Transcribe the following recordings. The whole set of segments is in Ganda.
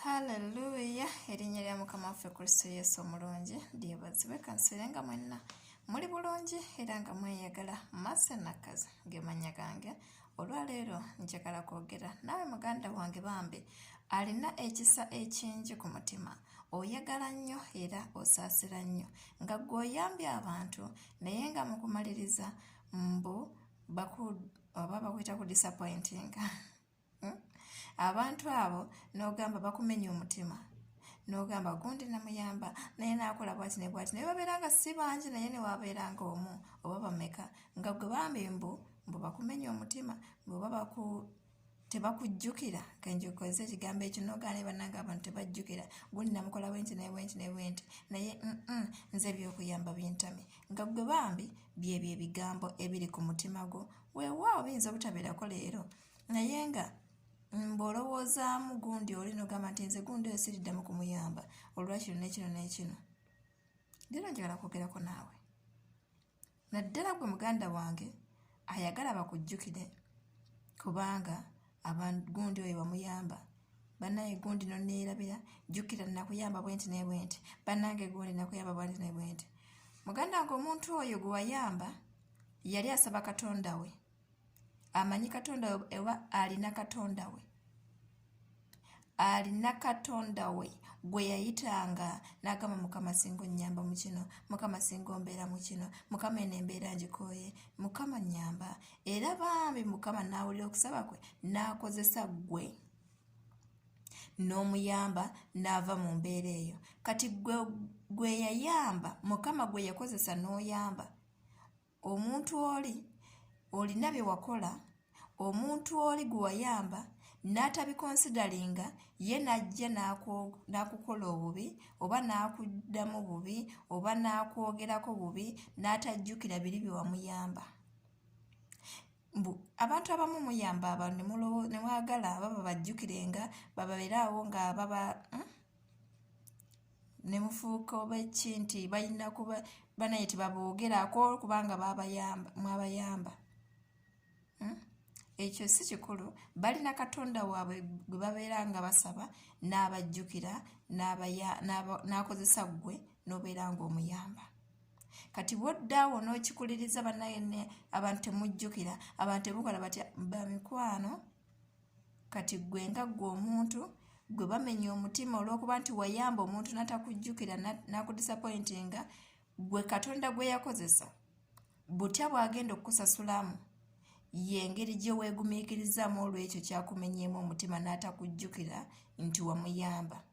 Hallelujah, erinnya lya Mukama waffe Kristo Yesu omulungi lyebazibwe kanserenga mwenna muli bulungi era nga mweyagala Mase Nakazi ge mannya gange. Olwaleero njagala kwogera nawe muganda wange bambi alina ekisa ekingi ku mutima, oyagala nnyo era osaasira nnyo nga gw'oyambye abantu naye nga mu kumaliriza oba bakwita ku disappointing abantu abo n'ogamba bakumenya omutima, n'ogamba gundi namuyamba naye naakola bwati ne bwati naye babeera nga si bangi naye ne wabeera nga omu oba bameka nga gwe bambi mbu bakumenya omutima bw'oba tebakujjukira kenjokoze ekigambo ekyo n'ogaana ne bannange abantu tebajjukira gundi namukola bwenti ne bwenti ne bwenti naye nze ebyokuyamba bintamye nga gwe bambi byebyo ebigambo ebiri ku mutima gwo weewaawo biyinza obutabeerako leero naye nga mb'olowoozaamu gundi oli n'ogamba nti nze gundi oyo siriddamu kumuyamba olwakino n'ekino n'ekino. Leero njagala kwogerako naawe naddala gwe muganda wange ayagala bakujjukire kubanga gundi oyo wamuyamba bannaye gundi noneerabira jjukira nakuyamba bwenti ne bwenti bannange gundi nakuyamba bwenti ne bwenti. Muganda wange omuntu oyo gwe wayamba yali asaba Katonda we, amanyi Katonda we ewa alina Katonda we gwe yayitanga n'agamba Mukama singa onnyamba mu kino, Mukama singa ombeera mu kino, Mukama eno embeera ngikooye, Mukama nnyamba. Era bambi Mukama n'awulira okusaba kwe n'akozesa gwe n'omuyamba n'ava mu mbeera eyo. Kati gwe yayamba Mukama gwe yakozesa n'oyamba omuntu olina bye wakola, omuntu oli gwe wayamba n'atabikonsidalinga ye najja n'akukola obubi oba n'akuddamu bubi oba n'akwogerako bubi n'atajjukira biri bye wamuyamba. Abantu abamu muyamba abantu ne mwagala baba bajjukirenga bababeeraawo nga baba ne mufuuka oba ekinti balina kuba banaye tebaboogerako kubanga mwabayamba. Ekyo si kikulu, balina Katonda waabwe gwe babeera nga basaba n'abajjukira n'akozesa gwe n'obeera ng'omuyamba. Kati bw'oddaawo n'okikuliriza bannaye abantu temujjukira, abantu temukola batya bamikwano. Kati gwe nga gwe omuntu gwe bamenya omutima olw'okuba nti wayamba omuntu n'atakujjukira n'akudisappointinga, gwe Katonda gwe yakozesa butya bw'agenda okukusasulamu y'engeri gye weegumiikirizaamu olw'ekyo kyakumenyeemu omutima n'atakujjukira nti wamuyamba.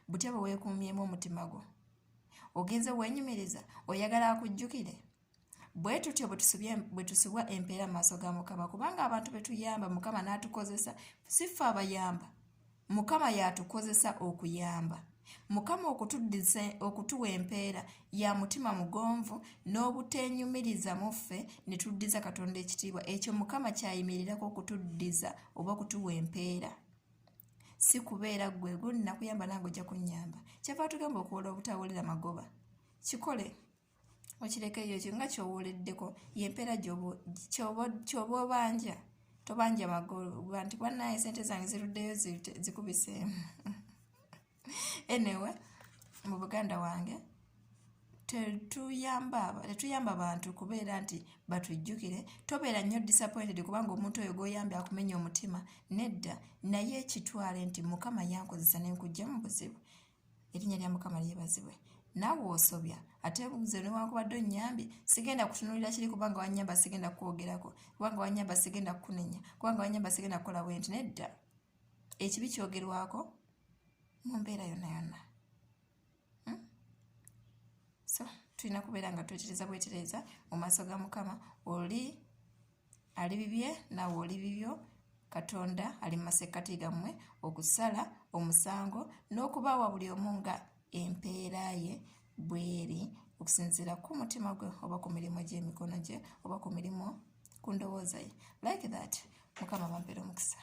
Butya bwe weekuumyemu omutima gwo ogenze weenyumiriza oyagala akujjukire. Bwe tutyo bwe tusibwa empeera mu maaso ga Mukama kubanga abantu be tuyamba Mukama n'atukozesa, si ffe abayamba, Mukama y'atukozesa okuyamba. Mukama okutuwa empeera ya mutima mugonvu n'obuteenyumiriza mu ffe ne tuddiza Katonda ekitiibwa. Ekyo Mukama kyayimirirako okutuddiza oba okutuwa empeera, si kubeera gwe gundi nakuyamba nange ojja kunnyamba. Kyava tugamba okuwola obutawulira magoba, kikole okirekeyo ekyo nga ky'owoleddeko y'empeera ky'oba obanja, tobanja magoba nti bwannaye sente zange ziruddeyo zikubiseemu. Anyway, mu Buganda wange tetuyamba bantu kubeera nti batujjukire. Tobeera nnyo disappointed kubanga omuntu oyo gw'oyambye akumenya omutima, nedda, naye ekitwale nti Mukama yankozesa ne nkujja mu buzibu. Erinnya lya Mukama lyebazibwe. Naawe osobya ate nze newankubadde onnyambye sigenda kutunuulira kiri kubanga wannyamba sigenda kukwogerako, kubanga wannyamba sigenda kukunenya, kubanga wannyamba sigenda kukola bwenti, nedda. Ekibi kyogerwako mu mbeera yonna yonna. So tulina kubeera nga twetereza bwetereza mu maaso ga Mukama. Oli ali bibye naawe oli bibyo. Katonda ali mu masekkati gammwe okusala omusango n'okubaawa buli omu nga empeera ye bweri okusinziira ku mutima gwe oba ku mirimu gy'emikono gye oba ku mirimu ku ndowooza ye. Like that, Mukama bampeera omukisa.